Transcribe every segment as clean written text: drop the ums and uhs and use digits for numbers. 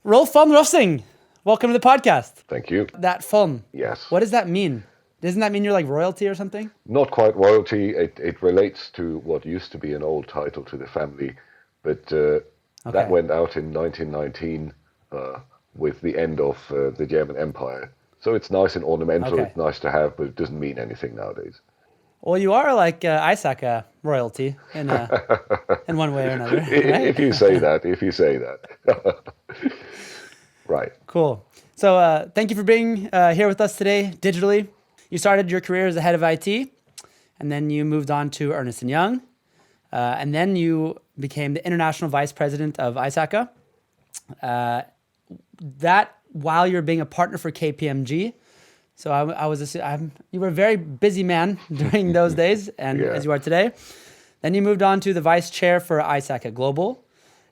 Rolf von Roessing, welcome to the podcast. Thank you. That von. Yes. What does that mean? Doesn't that mean you're like royalty or something? Not quite royalty. It relates to what used to be an old title to the family, but that went out in 1919 with the end of the German Empire. So it's nice and ornamental. Okay. It's nice to have, but it doesn't mean anything nowadays. Well, you are like ISACA royalty in one way or another. Right? If you say that. Right. Cool. So thank you for being here with us today digitally. You started your career as a head of IT, and then you moved on to Ernst & Young, and then you became the international vice president of ISACA. That while you're being a partner for KPMG. So you were a very busy man during those days, and as you are today. Then you moved on to the vice chair for ISACA Global,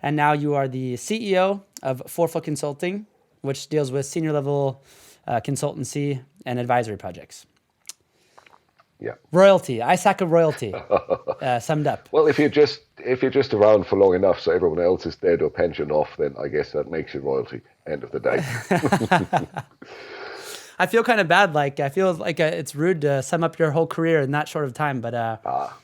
and now you are the CEO of FORFA Consulting, which deals with senior level consultancy and advisory projects. Yeah. Royalty, ISACA royalty, summed up. Well, if you're just around for long enough, so everyone else is dead or pensioned off, then I guess that makes you royalty. End of the day. I feel kind of bad. I feel like it's rude to sum up your whole career in that short of time. But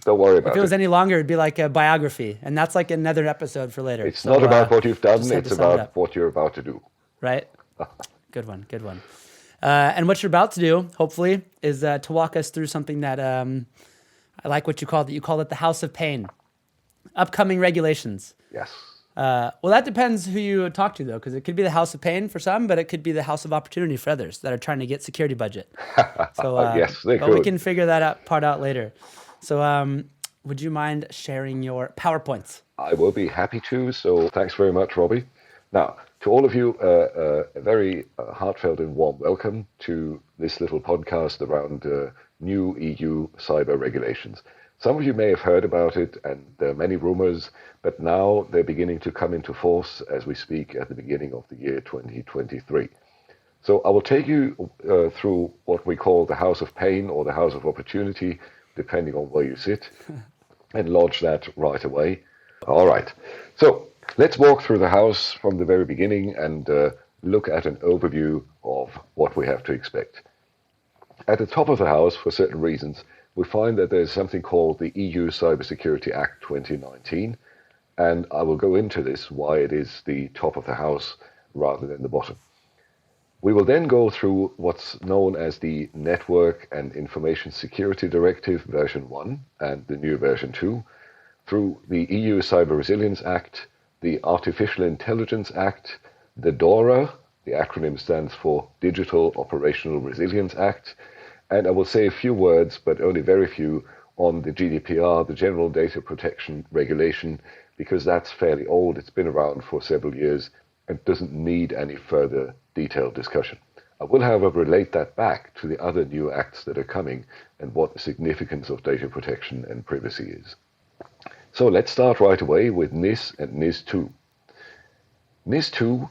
don't worry about it. If it was any longer, it'd be like a biography, and that's like another episode for later. It's not about what you've done; it's about what you're about to do. Right. Good one. Good one. And what you're about to do, hopefully, is to walk us through something that I like what you called it. You called it the House of Pain. Upcoming regulations. Yes. Well, that depends who you talk to, though, because it could be the House of Pain for some, but it could be the House of Opportunity for others that are trying to get security budget. So yes, they but could. We can figure that part out later. So would you mind sharing your PowerPoints? I will be happy to. So thanks very much, Robby. Now, to all of you, a very heartfelt and warm welcome to this little podcast around new EU cyber regulations. Some of you may have heard about it, and there are many rumors, but now they're beginning to come into force as we speak at the beginning of the year 2023. So I will take you through what we call the House of Pain or the House of Opportunity, depending on where you sit, and launch that right away. All right. So let's walk through the house from the very beginning and look at an overview of what we have to expect. At the top of the house, for certain reasons, we find that there's something called the EU Cybersecurity Act 2019, and I will go into this, why it is the top of the house rather than the bottom. We will then go through what's known as the Network and Information Security Directive version 1 and the new version 2, through the EU Cyber Resilience Act, the Artificial Intelligence Act, the DORA, the acronym stands for Digital Operational Resilience Act, and I will say a few words, but only very few, on the GDPR, the General Data Protection Regulation, because that's fairly old. It's been around for several years and doesn't need any further detailed discussion. I will, however, relate that back to the other new acts that are coming and what the significance of data protection and privacy is. So let's start right away with NIS and NIS 2. NIS 2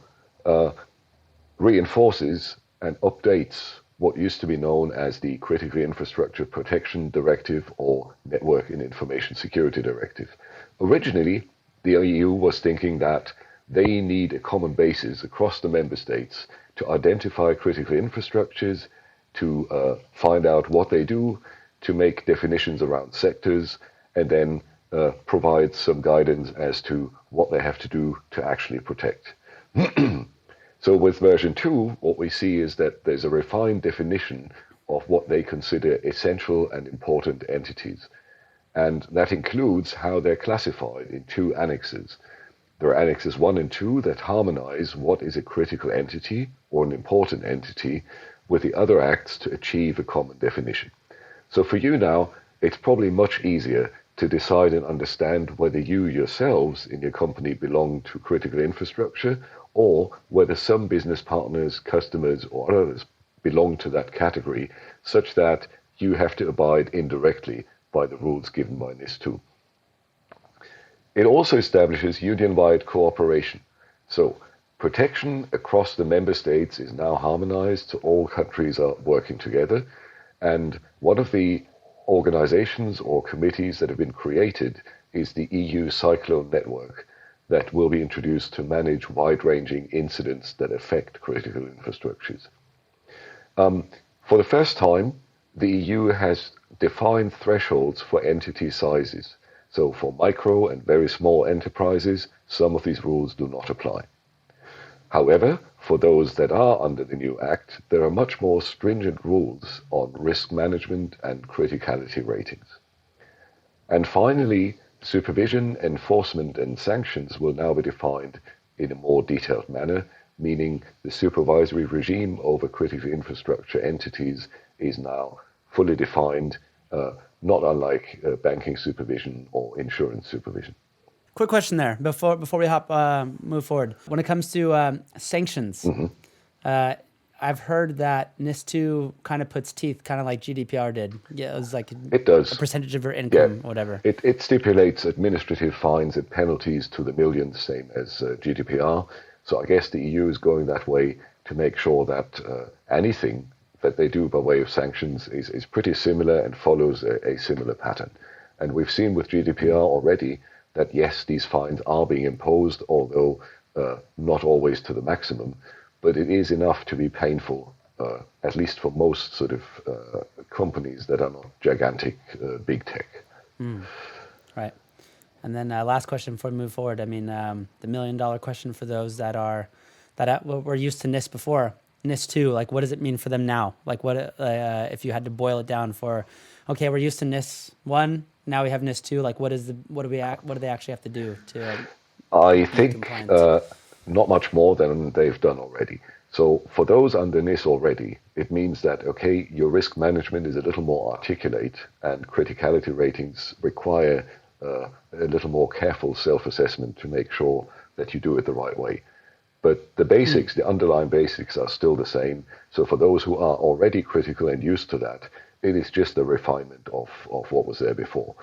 reinforces and updates what used to be known as the Critical Infrastructure Protection Directive or Network and Information Security Directive. Originally, the EU was thinking that they need a common basis across the member states to identify critical infrastructures, to find out what they do, to make definitions around sectors, and then provide some guidance as to what they have to do to actually protect. So with version 2, what we see is that there's a refined definition of what they consider essential and important entities. And that includes how they're classified in 2 annexes. There are annexes 1 and 2 that harmonize what is a critical entity or an important entity with the other acts to achieve a common definition. So for you now, it's probably much easier to decide and understand whether you yourselves in your company belong to critical infrastructure or whether some business partners, customers, or others belong to that category, such that you have to abide indirectly by the rules given by NIS 2. It also establishes union-wide cooperation. So protection across the member states is now harmonized, so all countries are working together. And one of the organizations or committees that have been created is the EU Cyclone Network. that will be introduced to manage wide-ranging incidents that affect critical infrastructures. For the first time, the EU has defined thresholds for entity sizes. So for micro and very small enterprises, some of these rules do not apply. However, for those that are under the new Act, there are much more stringent rules on risk management and criticality ratings. And finally, supervision, enforcement, and sanctions will now be defined in a more detailed manner, meaning the supervisory regime over critical infrastructure entities is now fully defined, not unlike banking supervision or insurance supervision. Quick question there before we move forward. When it comes to sanctions, I've heard that NIS2 kind of puts teeth, kind of like GDPR did. Yeah, it was like it does. A percentage of your income, whatever. It stipulates administrative fines and penalties to the millions, same as GDPR. So I guess the EU is going that way to make sure that anything that they do by way of sanctions is pretty similar and follows a similar pattern. And we've seen with GDPR already that yes, these fines are being imposed, although not always to the maximum, but it is enough to be painful, at least for most sort of companies that are not gigantic big tech. Right. And then last question before we move forward. I mean, the $1 million question for those that were used to NIS before, NIS2, like what does it mean for them now? Like what if you had to boil it down for, okay, we're used to NIS1, now we have NIS2. Like what do they actually have to do to? I think not much more than they've done already. So for those under NIS already, it means that, okay, your risk management is a little more articulate and criticality ratings require a little more careful self-assessment to make sure that you do it the right way. But the basics, the underlying basics are still the same. So for those who are already critical and used to that, it is just a refinement of what was there before.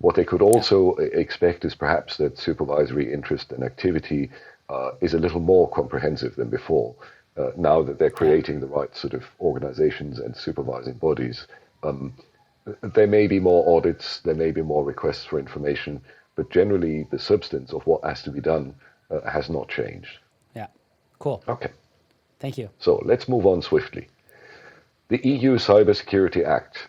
What they could also expect is perhaps that supervisory interest and activity is a little more comprehensive than before. Now that they're creating the right sort of organizations and supervising bodies, there may be more audits, there may be more requests for information, but generally the substance of what has to be done has not changed. Yeah, cool. Okay. Thank you. So let's move on swiftly. The EU Cybersecurity Act.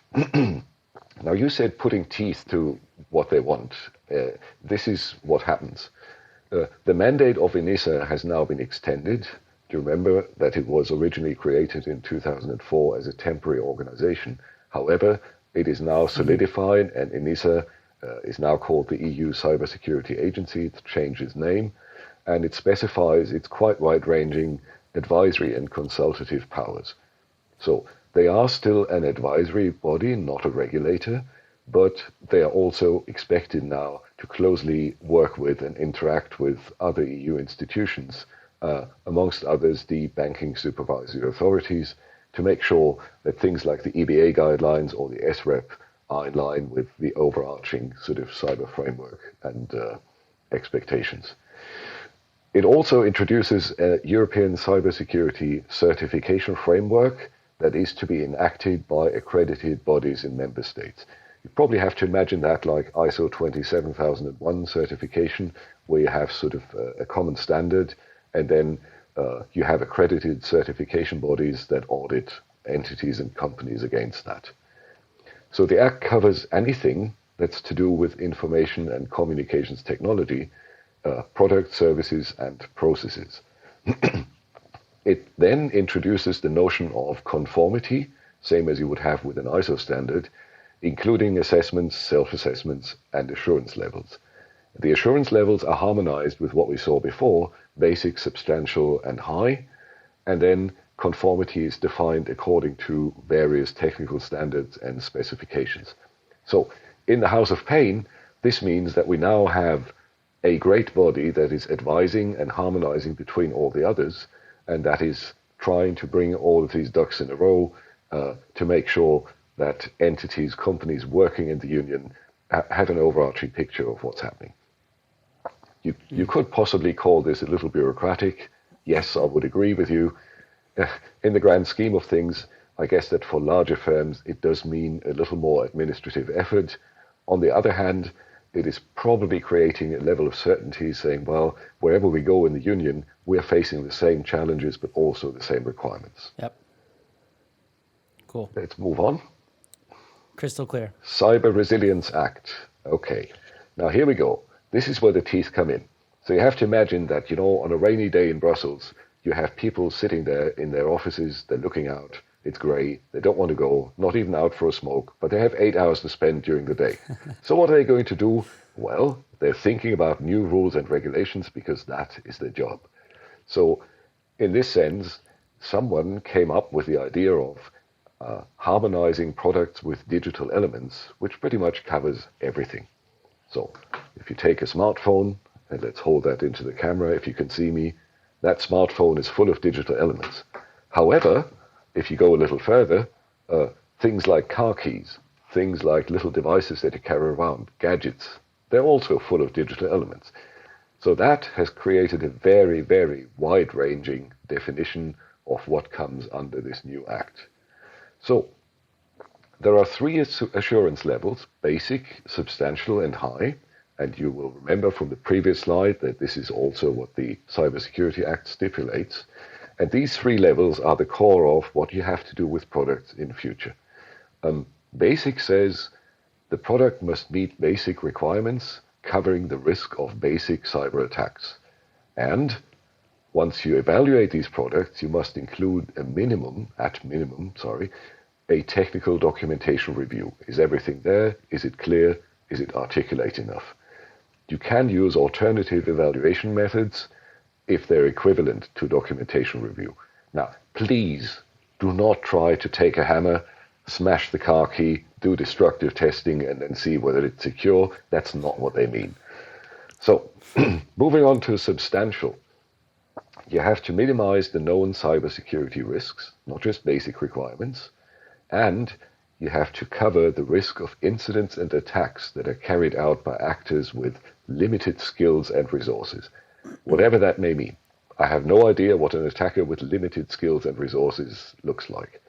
Now you said putting teeth to what they want. This is what happens. The mandate of ENISA has now been extended. Do you remember that it was originally created in 2004 as a temporary organization? However, it is now solidified, and ENISA is now called the EU Cybersecurity Agency. It's changed its name, and it specifies its quite wide-ranging advisory and consultative powers. So they are still an advisory body, not a regulator, but they are also expected now to closely work with and interact with other EU institutions, amongst others the banking supervisory authorities, to make sure that things like the EBA guidelines or the SREP are in line with the overarching sort of cyber framework and expectations. It also introduces a European cybersecurity certification framework that is to be enacted by accredited bodies in member states. You probably have to imagine that like ISO 27001 certification, where you have sort of a common standard, and then you have accredited certification bodies that audit entities and companies against that. So the Act covers anything that's to do with information and communications technology, products, services, and processes. It then introduces the notion of conformity, same as you would have with an ISO standard, including assessments, self-assessments, and assurance levels. The assurance levels are harmonized with what we saw before, basic, substantial, and high, and then conformity is defined according to various technical standards and specifications. So in the House of Pain, this means that we now have a great body that is advising and harmonizing between all the others, and that is trying to bring all of these ducks in a row to make sure that entities, companies working in the union have an overarching picture of what's happening. You could possibly call this a little bureaucratic. Yes, I would agree with you. In the grand scheme of things, I guess that for larger firms, it does mean a little more administrative effort. On the other hand, it is probably creating a level of certainty saying, well, wherever we go in the union, we're facing the same challenges, but also the same requirements. Yep. Cool. Let's move on. Crystal clear. Cyber Resilience Act. Okay. Now here we go. This is where the teeth come in. So you have to imagine that, on a rainy day in Brussels, you have people sitting there in their offices, they're looking out, it's grey, they don't want to go, not even out for a smoke, but they have 8 hours to spend during the day. So what are they going to do? Well, they're thinking about new rules and regulations because that is their job. So in this sense, someone came up with the idea of harmonizing products with digital elements, which pretty much covers everything. So if you take a smartphone, and let's hold that into the camera if you can see me, that smartphone is full of digital elements. However, if you go a little further, things like car keys, things like little devices that you carry around, gadgets, they're also full of digital elements. So that has created a very, very wide-ranging definition of what comes under this new act. So there are 3 assurance levels: basic, substantial, and high. And you will remember from the previous slide that this is also what the Cybersecurity Act stipulates. And these 3 levels are the core of what you have to do with products in future. Basic says the product must meet basic requirements covering the risk of basic cyber attacks. And once you evaluate these products, you must include a technical documentation review. Is everything there? Is it clear? Is it articulate enough? You can use alternative evaluation methods if they're equivalent to documentation review. Now, please do not try to take a hammer, smash the car key, do destructive testing, and then see whether it's secure. That's not what they mean. So, moving on to substantial. You have to minimize the known cybersecurity risks, not just basic requirements, and you have to cover the risk of incidents and attacks that are carried out by actors with limited skills and resources, whatever that may mean. I have no idea what an attacker with limited skills and resources looks like.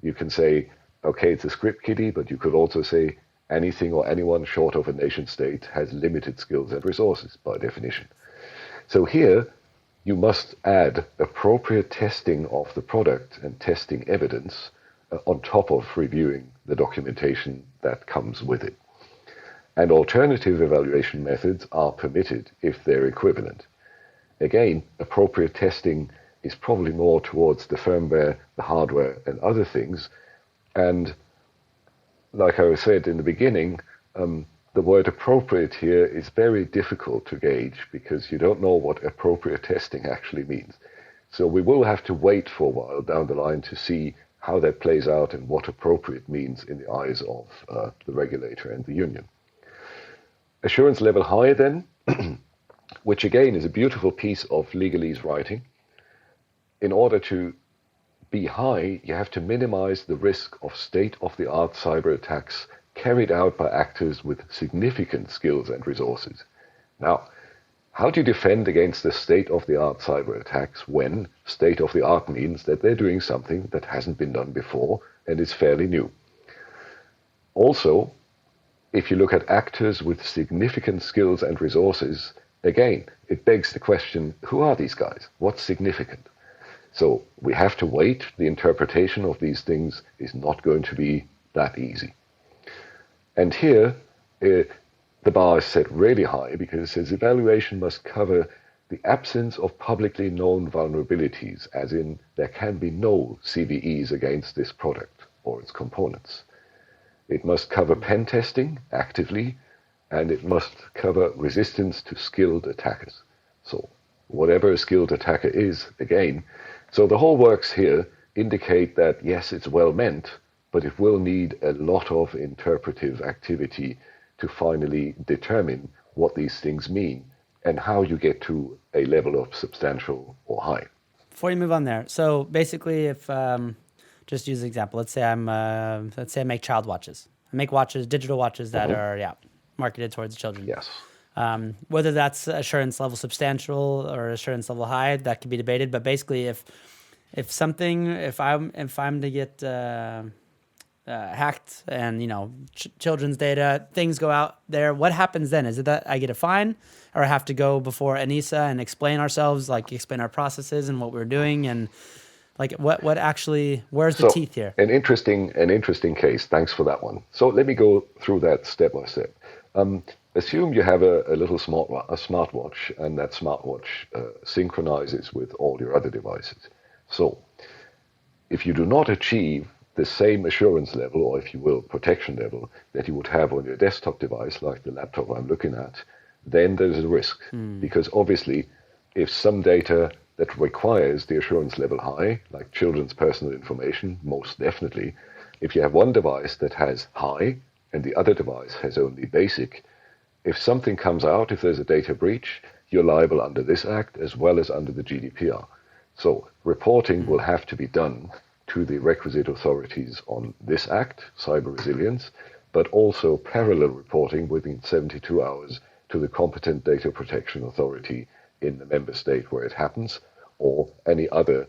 You can say, okay, it's a script kiddie, but you could also say anything or anyone short of a nation state has limited skills and resources by definition. So here, you must add appropriate testing of the product and testing evidence on top of reviewing the documentation that comes with it. And alternative evaluation methods are permitted if they're equivalent. Again, appropriate testing is probably more towards the firmware, the hardware, and other things. And like I said in the beginning, the word appropriate here is very difficult to gauge because you don't know what appropriate testing actually means. So we will have to wait for a while down the line to see how that plays out and what appropriate means in the eyes of the regulator and the union. Assurance level high then, which again is a beautiful piece of legalese writing. In order to be high, you have to minimize the risk of state-of-the-art cyber attacks carried out by actors with significant skills and resources. Now, how do you defend against the state-of-the-art cyber attacks when state-of-the-art means that they're doing something that hasn't been done before and is fairly new? Also, if you look at actors with significant skills and resources, again, it begs the question, who are these guys? What's significant? So we have to wait. The interpretation of these things is not going to be that easy. And here, the bar is set really high because it says evaluation must cover the absence of publicly known vulnerabilities, as in there can be no CVEs against this product or its components. It must cover pen testing actively, and it must cover resistance to skilled attackers. So whatever a skilled attacker is, again, so the whole works here indicate that yes, it's well meant, but it will need a lot of interpretive activity to finally determine what these things mean and how you get to a level of substantial or high. Before you move on there, so basically, if just use an example, let's say I make child watches. I make watches, digital watches that are marketed towards children. Yes. Whether that's assurance level substantial or assurance level high, that can be debated. But basically, if I'm to get hacked and, children's data, things go out there. What happens then? Is it that I get a fine, or I have to go before ANISA and explain ourselves, like explain our processes and what we're doing, and like what actually, where's the teeth here? An interesting case. Thanks for that one. So let me go through that step by step. Assume you have a little smartwatch, and that smartwatch synchronizes with all your other devices. So if you do not achieve the same assurance level, or if you will, protection level, that you would have on your desktop device, like the laptop I'm looking at, then there's a risk. Because obviously, if some data that requires the assurance level high, like children's personal information, most definitely, if you have one device that has high and the other device has only basic, if something comes out, if there's a data breach, you're liable under this act as well as under the GDPR. So reporting will have to be done to the requisite authorities on this act, cyber resilience, but also parallel reporting within 72 hours to the competent data protection authority in the member state where it happens, or any other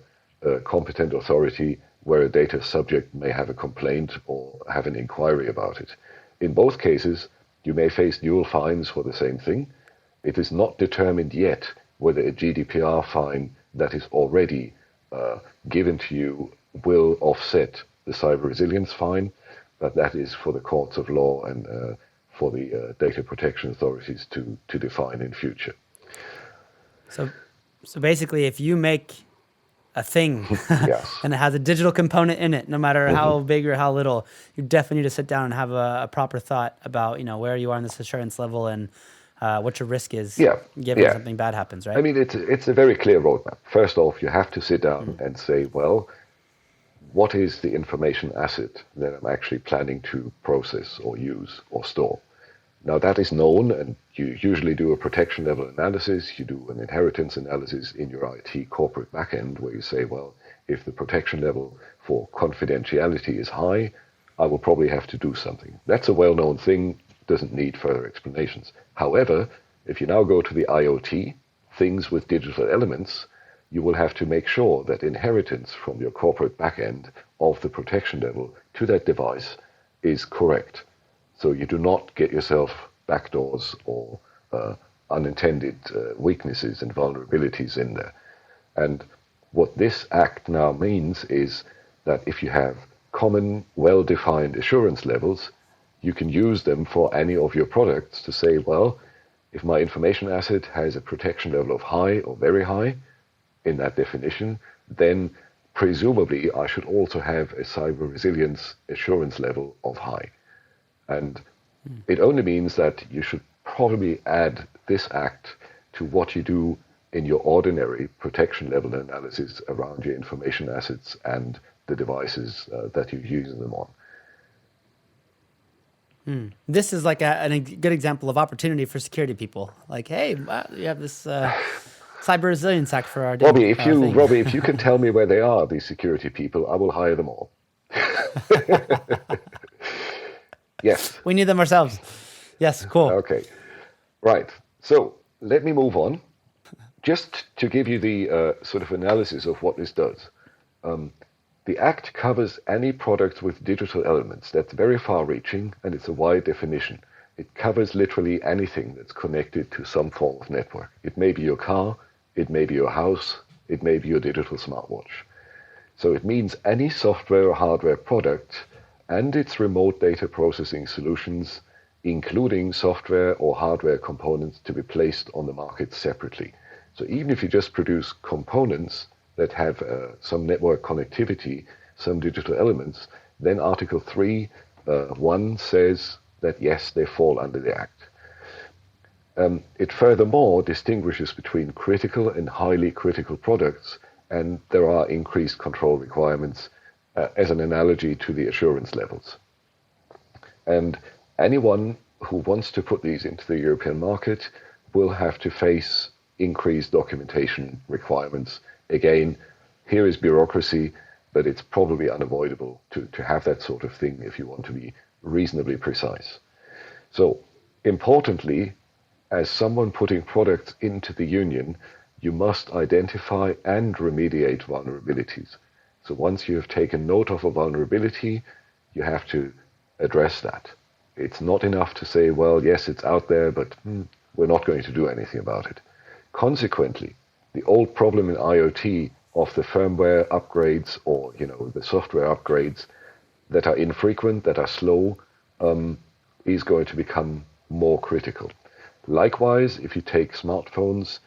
competent authority where a data subject may have a complaint or have an inquiry about it. In both cases, you may face dual fines for the same thing. It is not determined yet whether a GDPR fine that is already given to you will offset the cyber resilience fine, but that is for the courts of law and for the data protection authorities to define in future. So basically, if you make a thing Yes. and it has a digital component in it, no matter how big or how little, you definitely need to sit down and have a proper thought about, where you are in this assurance level and what your risk is given something bad happens, right? I mean, it's a very clear roadmap. First off, you have to sit down and say, well, what is the information asset that I'm actually planning to process or use or store? Now that is known, and you usually do a protection level analysis, you do an inheritance analysis in your IT corporate backend where you say, well, if the protection level for confidentiality is high, I will probably have to do something. That's a well-known thing, doesn't need further explanations. However, if you now go to the IoT, things with digital elements, you will have to make sure that inheritance from your corporate backend of the protection level to that device is correct. So you do not get yourself backdoors or unintended weaknesses and vulnerabilities in there. And what this act now means is that if you have common, well-defined assurance levels, you can use them for any of your products to say, well, if my information asset has a protection level of high or very high, in that definition, then presumably I should also have a cyber resilience assurance level of high. And it only means that you should probably add this act to what you do in your ordinary protection level analysis around your information assets and the devices that you're using them on. This is like a good example of opportunity for security people. Like, hey, you have this Cyber Resilience Act for our Robby, if you can tell me where they are, these security people, I will hire them all. Yes. We need them ourselves. Yes, cool. Okay. Right. So let me move on. Just to give you the sort of analysis of what this does. The Act covers any product with digital elements. That's very far-reaching, and it's a wide definition. It covers literally anything that's connected to some form of network. It may be your car, it may be your house, it may be your digital smartwatch. So it means any software or hardware product and its remote data processing solutions, including software or hardware components to be placed on the market separately. So even if you just produce components that have some network connectivity, some digital elements, then Article 3.1 says that yes, they fall under the Act. It furthermore distinguishes between critical and highly critical products, and there are increased control requirements as an analogy to the assurance levels. And anyone who wants to put these into the European market will have to face increased documentation requirements. Again, here is bureaucracy, but it's probably unavoidable to have that sort of thing if you want to be reasonably precise. So, importantly, as someone putting products into the union, you must identify and remediate vulnerabilities. So once you have taken note of a vulnerability, you have to address that. It's not enough to say, well, yes, it's out there, but we're not going to do anything about it. Consequently, the old problem in IoT of the firmware upgrades or the software upgrades that are infrequent, that are slow, is going to become more critical. Likewise, if you take smartphones,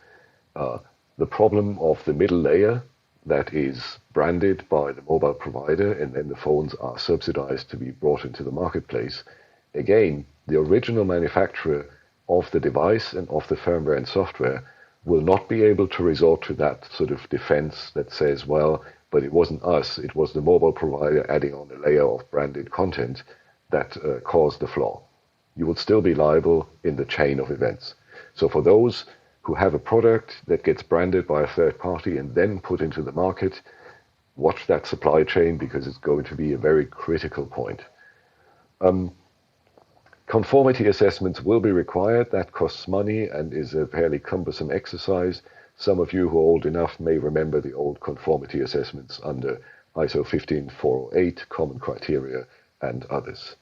the problem of the middle layer that is branded by the mobile provider and then the phones are subsidized to be brought into the marketplace, again, the original manufacturer of the device and of the firmware and software will not be able to resort to that sort of defense that says, well, but it wasn't us, it was the mobile provider adding on a layer of branded content that caused the flaw. You will still be liable in the chain of events. So for those who have a product that gets branded by a third party and then put into the market, watch that supply chain because it's going to be a very critical point. Conformity assessments will be required. That costs money and is a fairly cumbersome exercise. Some of you who are old enough may remember the old conformity assessments under ISO 15408, Common Criteria, and others.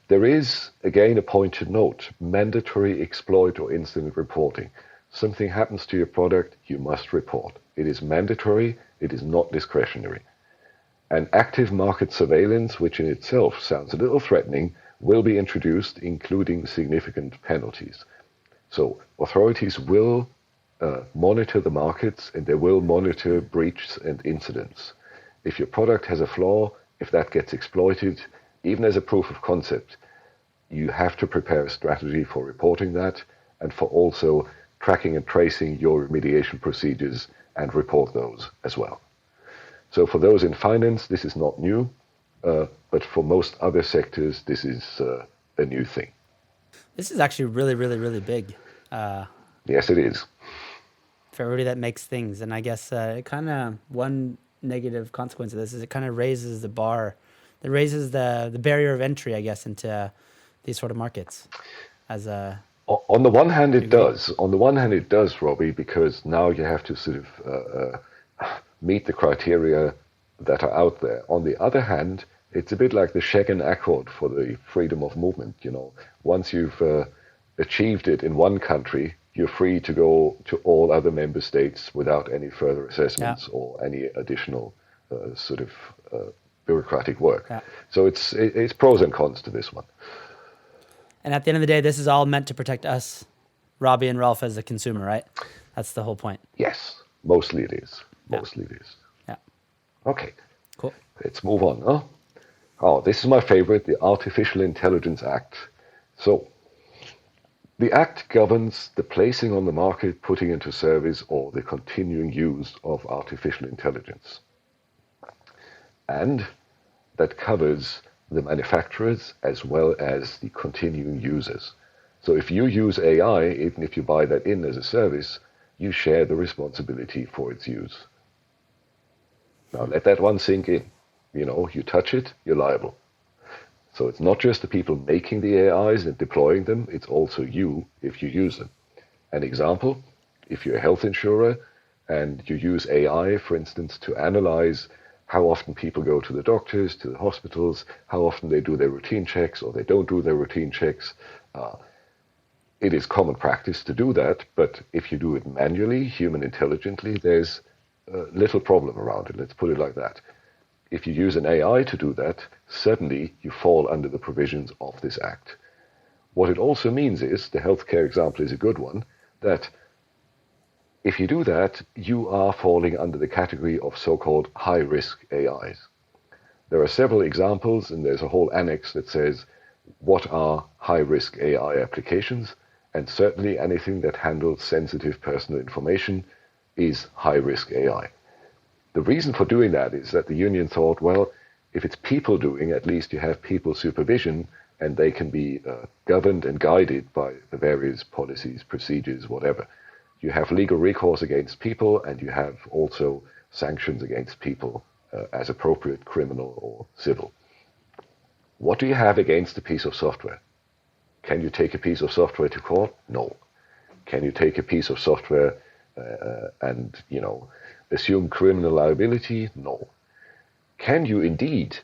There is, again, a point to note, mandatory exploit or incident reporting. Something happens to your product, you must report. It is mandatory, it is not discretionary. And active market surveillance, which in itself sounds a little threatening, will be introduced, including significant penalties. So authorities will monitor the markets and they will monitor breaches and incidents. If your product has a flaw, if that gets exploited, even as a proof of concept, you have to prepare a strategy for reporting that and for also tracking and tracing your remediation procedures and report those as well. So for those in finance, this is not new, but for most other sectors, this is a new thing. This is actually really, really, really big. Yes, it is. For everybody that makes things. And I guess it kind of, one negative consequence of this is it kind of raises the bar. It raises the barrier of entry, I guess, into these sort of markets. On the one hand, it does. On the one hand, it does, Robby, because now you have to sort of meet the criteria that are out there. On the other hand, it's a bit like the Schengen Accord for the freedom of movement. Once you've achieved it in one country, you're free to go to all other member states without any further assessments or any additional sort of bureaucratic work. Yeah. So it's pros and cons to this one. And at the end of the day, this is all meant to protect us, Robby and Rolf, as a consumer, right? That's the whole point. Yes, mostly it is. Mostly it is. Yeah. Okay. Cool. Let's move on. Huh? Oh, this is my favorite, the Artificial Intelligence Act. So, the Act governs the placing on the market, putting into service, or the continuing use of artificial intelligence. And that covers the manufacturers as well as the continuing users. So if you use AI, even if you buy that in as a service, you share the responsibility for its use. Now let that one sink in. You touch it, you're liable. So it's not just the people making the AIs and deploying them, it's also you if you use them. An example, if you're a health insurer and you use AI, for instance, to analyze how often people go to the doctors, to the hospitals, how often they do their routine checks or they don't do their routine checks. It is common practice to do that, but if you do it manually, human intelligently, there's little problem around it. Let's put it like that. If you use an AI to do that, suddenly you fall under the provisions of this act. What it also means is, the healthcare example is a good one, that if you do that, you are falling under the category of so-called high-risk AIs. There are several examples, and there's a whole annex that says what are high-risk AI applications, and certainly anything that handles sensitive personal information is high-risk AI. The reason for doing that is that the union thought, well, if it's people doing, at least you have people supervision, and they can be governed and guided by the various policies, procedures, whatever. You have legal recourse against people, and you have also sanctions against people as appropriate, criminal or civil. What do you have against a piece of software? Can you take a piece of software to court? No. Can you take a piece of software and assume criminal liability? No. Can you indeed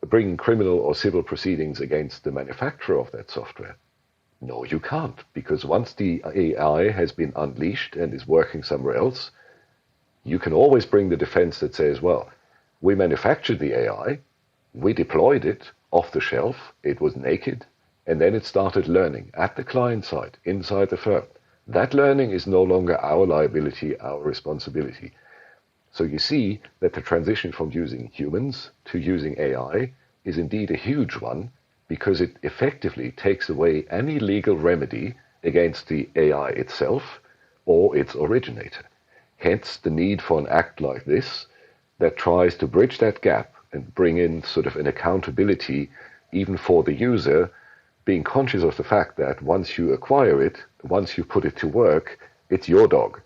bring criminal or civil proceedings against the manufacturer of that software? No, you can't, because once the AI has been unleashed and is working somewhere else, you can always bring the defense that says, well, we manufactured the AI, we deployed it off the shelf, it was naked, and then it started learning at the client side, inside the firm. That learning is no longer our liability, our responsibility. So you see that the transition from using humans to using AI is indeed a huge one, because it effectively takes away any legal remedy against the AI itself or its originator. Hence the need for an act like this that tries to bridge that gap and bring in sort of an accountability even for the user, being conscious of the fact that once you acquire it, once you put it to work, it's your dog.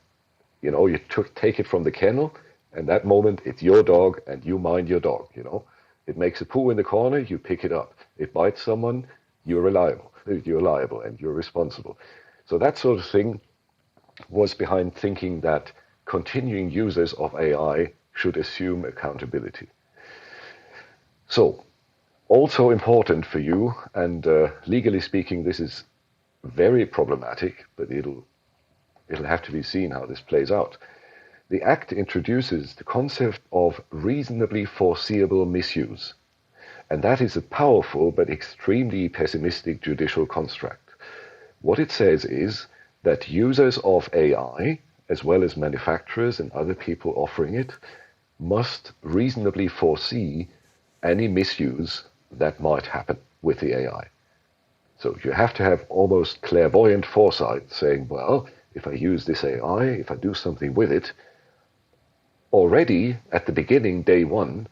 You know, you take it from the kennel, and that moment it's your dog and you mind your dog, you know. It makes a poo in the corner, you pick it up. It bites someone, you're liable and you're responsible. So that sort of thing was behind thinking that continuing users of AI should assume accountability. So, also important for you, and legally speaking, this is very problematic, but it'll have to be seen how this plays out. The Act introduces the concept of reasonably foreseeable misuse, and that is a powerful but extremely pessimistic judicial construct. What it says is that users of AI, as well as manufacturers and other people offering it, must reasonably foresee any misuse that might happen with the AI. So you have to have almost clairvoyant foresight, saying, well, if I use this AI, if I do something with it, already at the beginning, day one,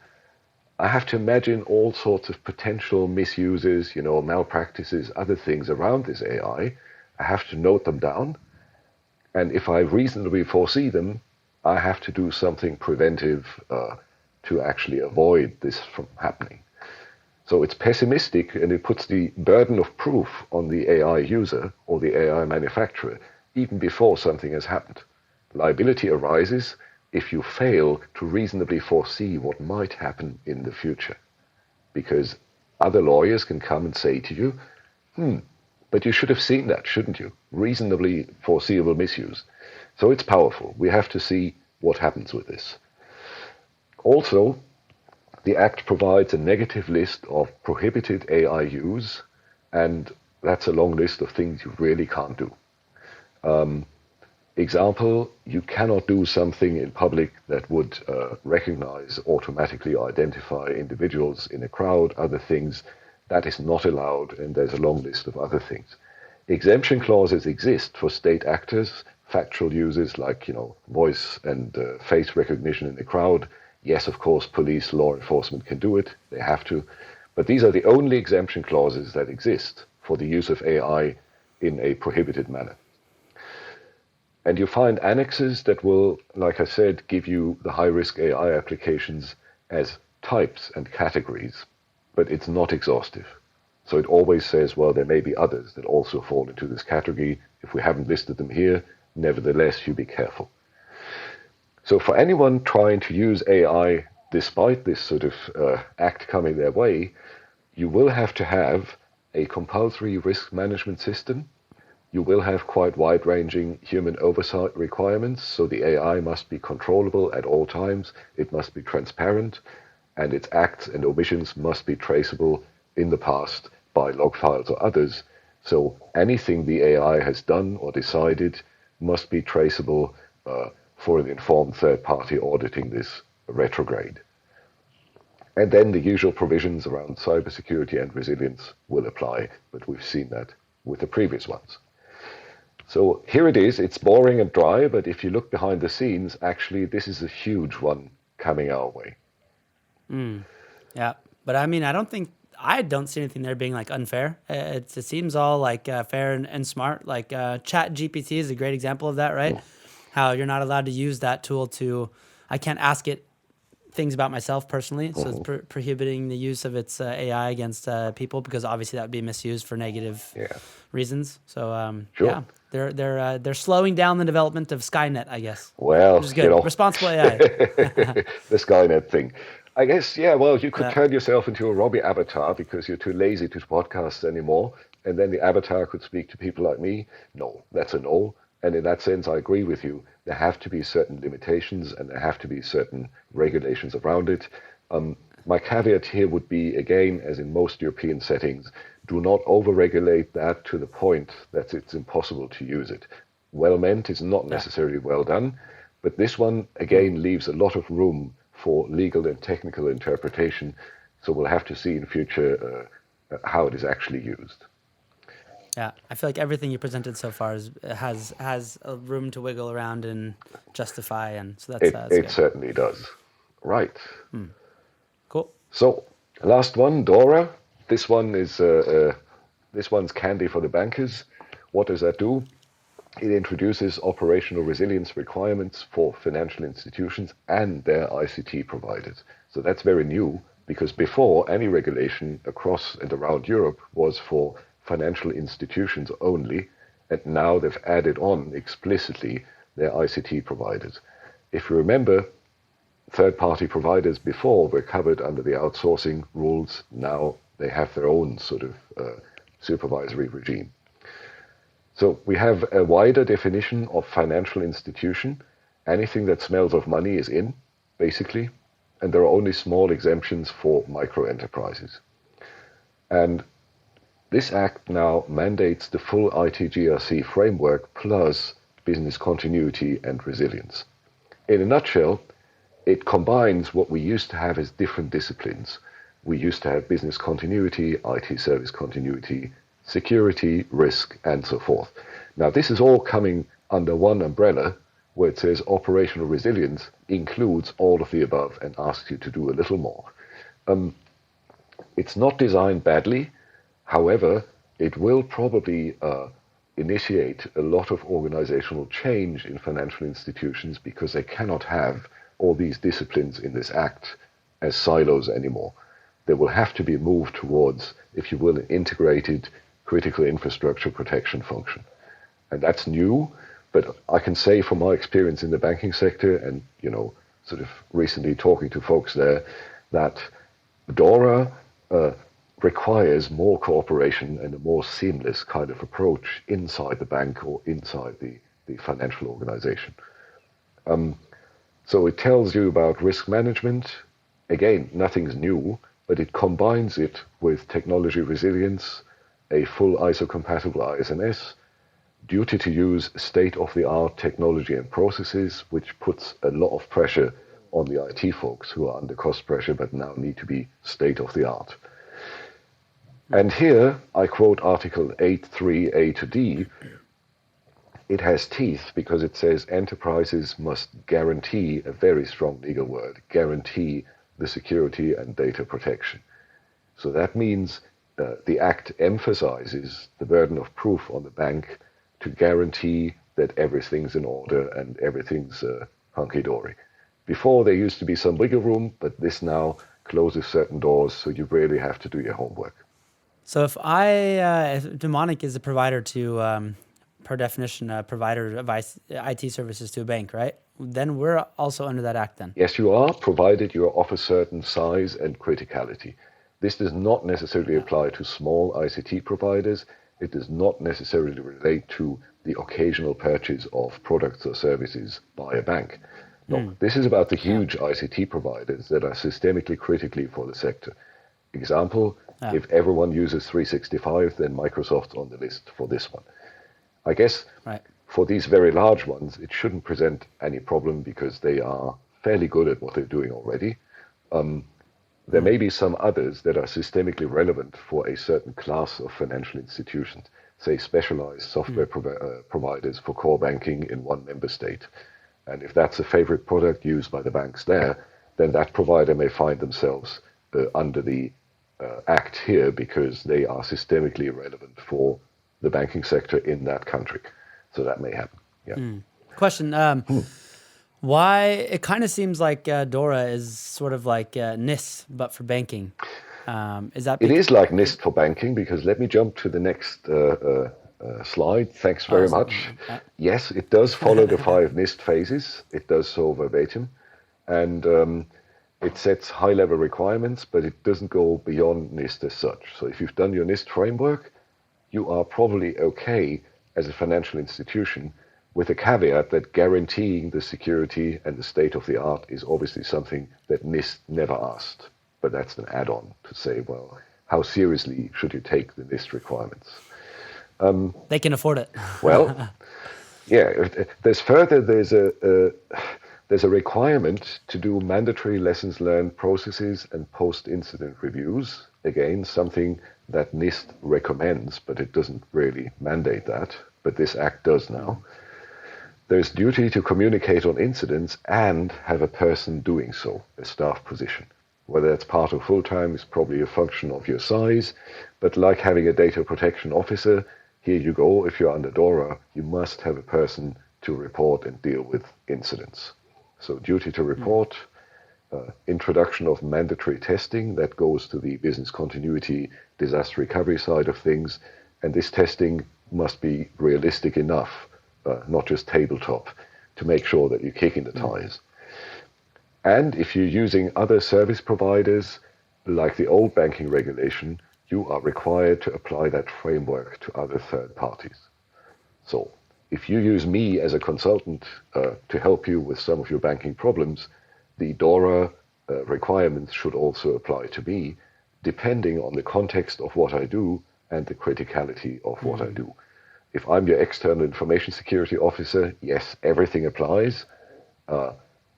I have to imagine all sorts of potential misuses, malpractices, other things around this AI. I have to note them down. And if I reasonably foresee them, I have to do something preventive to actually avoid this from happening. So it's pessimistic, and it puts the burden of proof on the AI user or the AI manufacturer even before something has happened. Liability arises if you fail to reasonably foresee what might happen in the future, because other lawyers can come and say to you, but you should have seen that, shouldn't you? Reasonably foreseeable misuse. So it's powerful. We have to see what happens with this. Also, the Act provides a negative list of prohibited AI use, and that's a long list of things you really can't do. Example, you cannot do something in public that would recognize, automatically identify individuals in a crowd, other things. That is not allowed, and there's a long list of other things. Exemption clauses exist for state actors, factual uses like, voice and face recognition in the crowd. Yes, of course, police, law enforcement can do it. They have to. But these are the only exemption clauses that exist for the use of AI in a prohibited manner. And you find annexes that will, like I said, give you the high-risk AI applications as types and categories, but it's not exhaustive. So it always says, well, there may be others that also fall into this category. If we haven't listed them here, nevertheless, you be careful. So for anyone trying to use AI, despite this sort of act coming their way, you will have to have a compulsory risk management system. You will have quite wide-ranging human oversight requirements, so the AI must be controllable at all times, it must be transparent, and its acts and omissions must be traceable in the past by log files or others. So anything the AI has done or decided must be traceable for an informed third party auditing this retrograde. And then the usual provisions around cybersecurity and resilience will apply, but we've seen that with the previous ones. So here it is, it's boring and dry, but if you look behind the scenes, actually this is a huge one coming our way. Yeah, but I mean, I don't see anything there being like unfair. It seems all like fair and smart. Like Chat GPT is a great example of that, right? How you're not allowed to use that tool I can't ask it things about myself personally. So it's prohibiting the use of its AI against people, because obviously that would be misused for negative reasons. So Sure. They're slowing down the development of Skynet, I guess. Well, which is good. Responsible AI. The Skynet thing. I guess, yeah, well, you could turn yourself into a Robby avatar because you're too lazy to podcast anymore. And then the avatar could speak to people like me. No, that's a no. And in that sense, I agree with you. There have to be certain limitations and there have to be certain regulations around it. My caveat here would be, again, as in most European settings, do not overregulate that to the point that it's impossible to use it. Well meant is not necessarily well done, but this one, again, leaves a lot of room for legal and technical interpretation. So we'll have to see in future how it is actually used. Yeah, I feel like everything you presented so far has a room to wiggle around and justify, and so that's it good. certainly does. Right. Cool. So last one, DORA. This one is this one's candy for the bankers. What does that do? It introduces operational resilience requirements for financial institutions and their ICT providers. So that's very new because before any regulation across and around Europe was for financial institutions only, and now they've added on explicitly their ICT providers. If you remember, third-party providers before were covered under the outsourcing rules. Now they have their own sort of supervisory regime. So we have a wider definition of financial institution. Anything that smells of money is in, basically, and there are only small exemptions for micro enterprises. And this act now mandates the full ITGRC framework plus business continuity and resilience. In a nutshell, it combines what we used to have as different disciplines. We used to have business continuity, IT service continuity, security, risk, and so forth. Now, this is all coming under one umbrella where it says operational resilience includes all of the above and asks you to do a little more. It's not designed badly. However, it will probably initiate a lot of organizational change in financial institutions because they cannot have all these disciplines in this act as silos anymore. There will have to be moved towards, if you will, an integrated critical infrastructure protection function. And that's new, but I can say from my experience in the banking sector and, sort of recently talking to folks there, that DORA requires more cooperation and a more seamless kind of approach inside the bank or inside the financial organization. So it tells you about risk management. Again, nothing's new, but it combines it with technology resilience, a full ISO-compatible ISMS, duty to use state-of-the-art technology and processes, which puts a lot of pressure on the IT folks who are under cost pressure but now need to be state-of-the-art. And here I quote Article 8.3a to D. It has teeth because it says enterprises must guarantee, a very strong legal word, guarantee the security and data protection. So that means the Act emphasizes the burden of proof on the bank to guarantee that everything's in order and everything's hunky-dory. Before, there used to be some wiggle room, but this now closes certain doors, so you really have to do your homework. So if Demonic is a provider to, per definition, a provider of IT services to a bank, right? Then we're also under that act then. Yes, you are, provided you are of a certain size and criticality. This does not necessarily apply to small ICT providers. It does not necessarily relate to the occasional purchase of products or services by a bank. No, this is about the huge ICT providers that are systemically critically for the sector. Example, if everyone uses 365, then Microsoft's on the list for this one. I guess for these very large ones, it shouldn't present any problem because they are fairly good at what they're doing already. There may be some others that are systemically relevant for a certain class of financial institutions, say specialized software providers for core banking in one member state. And if that's a favorite product used by the banks there, then that provider may find themselves under the act here because they are systemically relevant for the banking sector in that country. So that may happen. Yeah. Question. Why it kind of seems like DORA is sort of like NIST, but for banking. Is that? It is like NIST for banking because let me jump to the next slide. Thanks very much. Yes, it does follow the 5 NIST phases. It does so verbatim. And it sets high-level requirements, but it doesn't go beyond NIST as such. So if you've done your NIST framework, you are probably okay as a financial institution, with a caveat that guaranteeing the security and the state of the art is obviously something that NIST never asked. But that's an add-on to say, well, how seriously should you take the NIST requirements? They can afford it. Well, yeah, there's a requirement to do mandatory lessons learned processes and post-incident reviews. Again, something that NIST recommends, but it doesn't really mandate that. But this act does now. There's duty to communicate on incidents and have a person doing so, a staff position. Whether that's part of full-time is probably a function of your size, but like having a data protection officer, here you go, if you're under DORA, you must have a person to report and deal with incidents. So duty to report, introduction of mandatory testing, that goes to the business continuity, disaster recovery side of things, and this testing must be realistic enough, not just tabletop, to make sure that you're kicking the tires. And if you're using other service providers, like the old banking regulation, you are required to apply that framework to other third parties. So if you use me as a consultant to help you with some of your banking problems, the DORA requirements should also apply to me, depending on the context of what I do and the criticality of what I do. If I'm your external information security officer, yes, everything applies.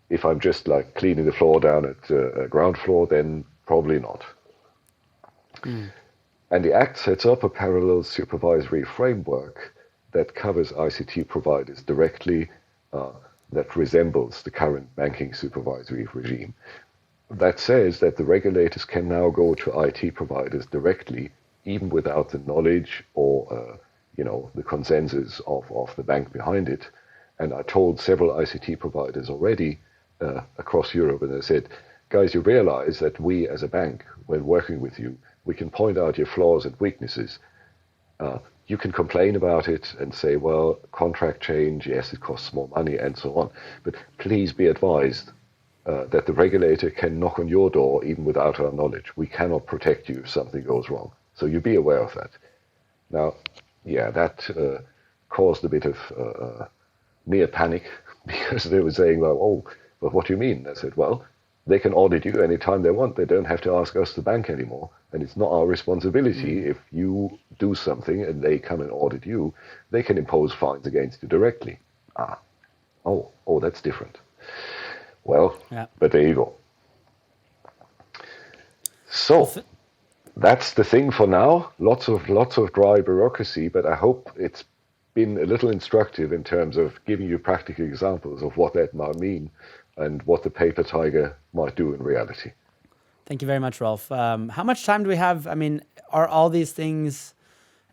If I'm just like cleaning the floor down at ground floor, then probably not. And the Act sets up a parallel supervisory framework that covers ICT providers directly, that resembles the current banking supervisory regime. That says that the regulators can now go to IT providers directly, even without the knowledge or the consensus of the bank behind it. And I told several ICT providers already across Europe, and I said, guys, you realize that we as a bank, when working with you, we can point out your flaws and weaknesses. You can complain about it and say, well, contract change, yes, it costs more money and so on. But please be advised that the regulator can knock on your door even without our knowledge. We cannot protect you if something goes wrong. So you be aware of that. Now, yeah, that caused a bit of near panic, because they were saying, well, oh, but what do you mean? I said, well, they can audit you anytime they want. They don't have to ask us, the bank, anymore. And it's not our responsibility. If you do something and they come and audit you, they can impose fines against you directly. Oh, that's different. Well, yeah. But there you go. So that's the thing for now. Lots of dry bureaucracy, but I hope it's been a little instructive in terms of giving you practical examples of what that might mean and what the paper tiger might do in reality. Thank you very much, Rolf. How much time do we have? I mean, are all these things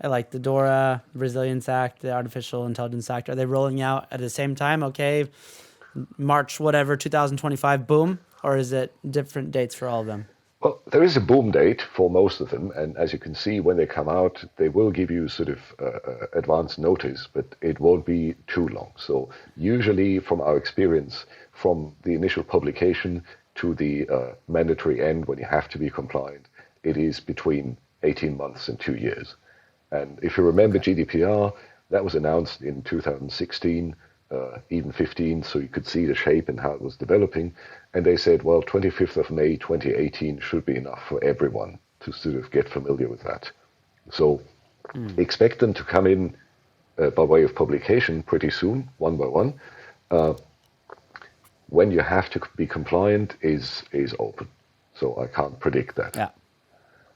like the DORA, Resilience Act, the Artificial Intelligence Act, are they rolling out at the same time? Okay, March, whatever, 2025, boom? Or is it different dates for all of them? Well, there is a boom date for most of them. And as you can see, when they come out, they will give you sort of advance notice, but it won't be too long. So usually from our experience, from the initial publication to the mandatory end when you have to be compliant, it is between 18 months and 2 years. And if you remember GDPR, that was announced in 2016, even 15, so you could see the shape and how it was developing. And they said, well, 25th of May 2018 should be enough for everyone to sort of get familiar with that. So expect them to come in by way of publication pretty soon, one by one. When you have to be compliant is open. So I can't predict that. Yeah.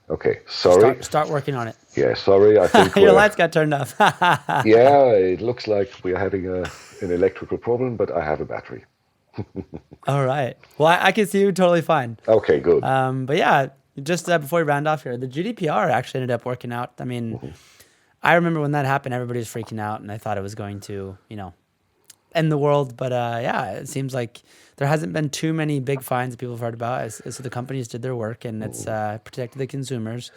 Okay, sorry. Start working on it. Yeah, sorry. I think your lights got turned off. Yeah, it looks like we're having an electrical problem, but I have a battery. All right. Well, I can see you totally fine. Okay, good. But yeah, just before we round off here, the GDPR actually ended up working out. I mean, I remember when that happened, everybody was freaking out, and I thought it was going to, end the world. But yeah, it seems like there hasn't been too many big fines that people have heard about. As the companies did their work, and it's protected the consumers.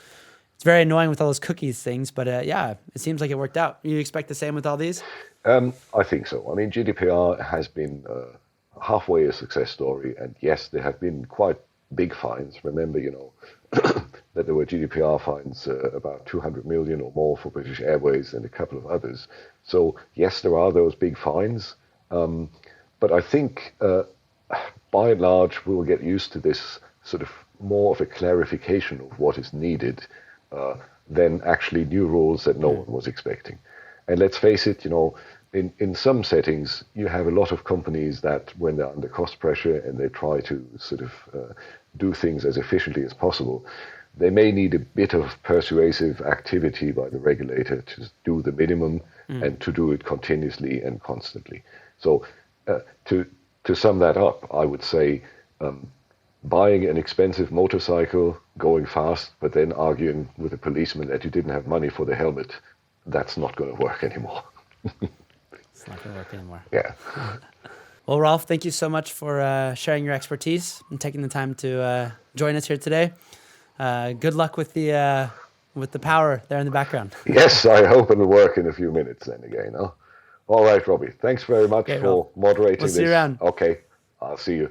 It's very annoying with all those cookies things, but yeah, it seems like it worked out. You expect the same with all these? I think so. I mean, GDPR has been halfway a success story, and yes, there have been quite big fines. Remember, that there were GDPR fines about 200 million or more for British Airways and a couple of others. So yes, there are those big fines, but I think by and large we'll get used to this sort of more of a clarification of what is needed than actually new rules that no one was expecting. And let's face it, in some settings, you have a lot of companies that when they're under cost pressure and they try to sort of do things as efficiently as possible, they may need a bit of persuasive activity by the regulator to do the minimum and to do it continuously and constantly. So to sum that up, I would say buying an expensive motorcycle, going fast, but then arguing with a policeman that you didn't have money for the helmet, that's not going to work anymore. It's not going to work anymore. Yeah. Well, Rolf, thank you so much for sharing your expertise and taking the time to join us here today. Good luck with the power there in the background. Yes, I hope it'll work in a few minutes then again. Huh? All right, Robby. Thanks very much for moderating this. We'll see you around. Okay, I'll see you.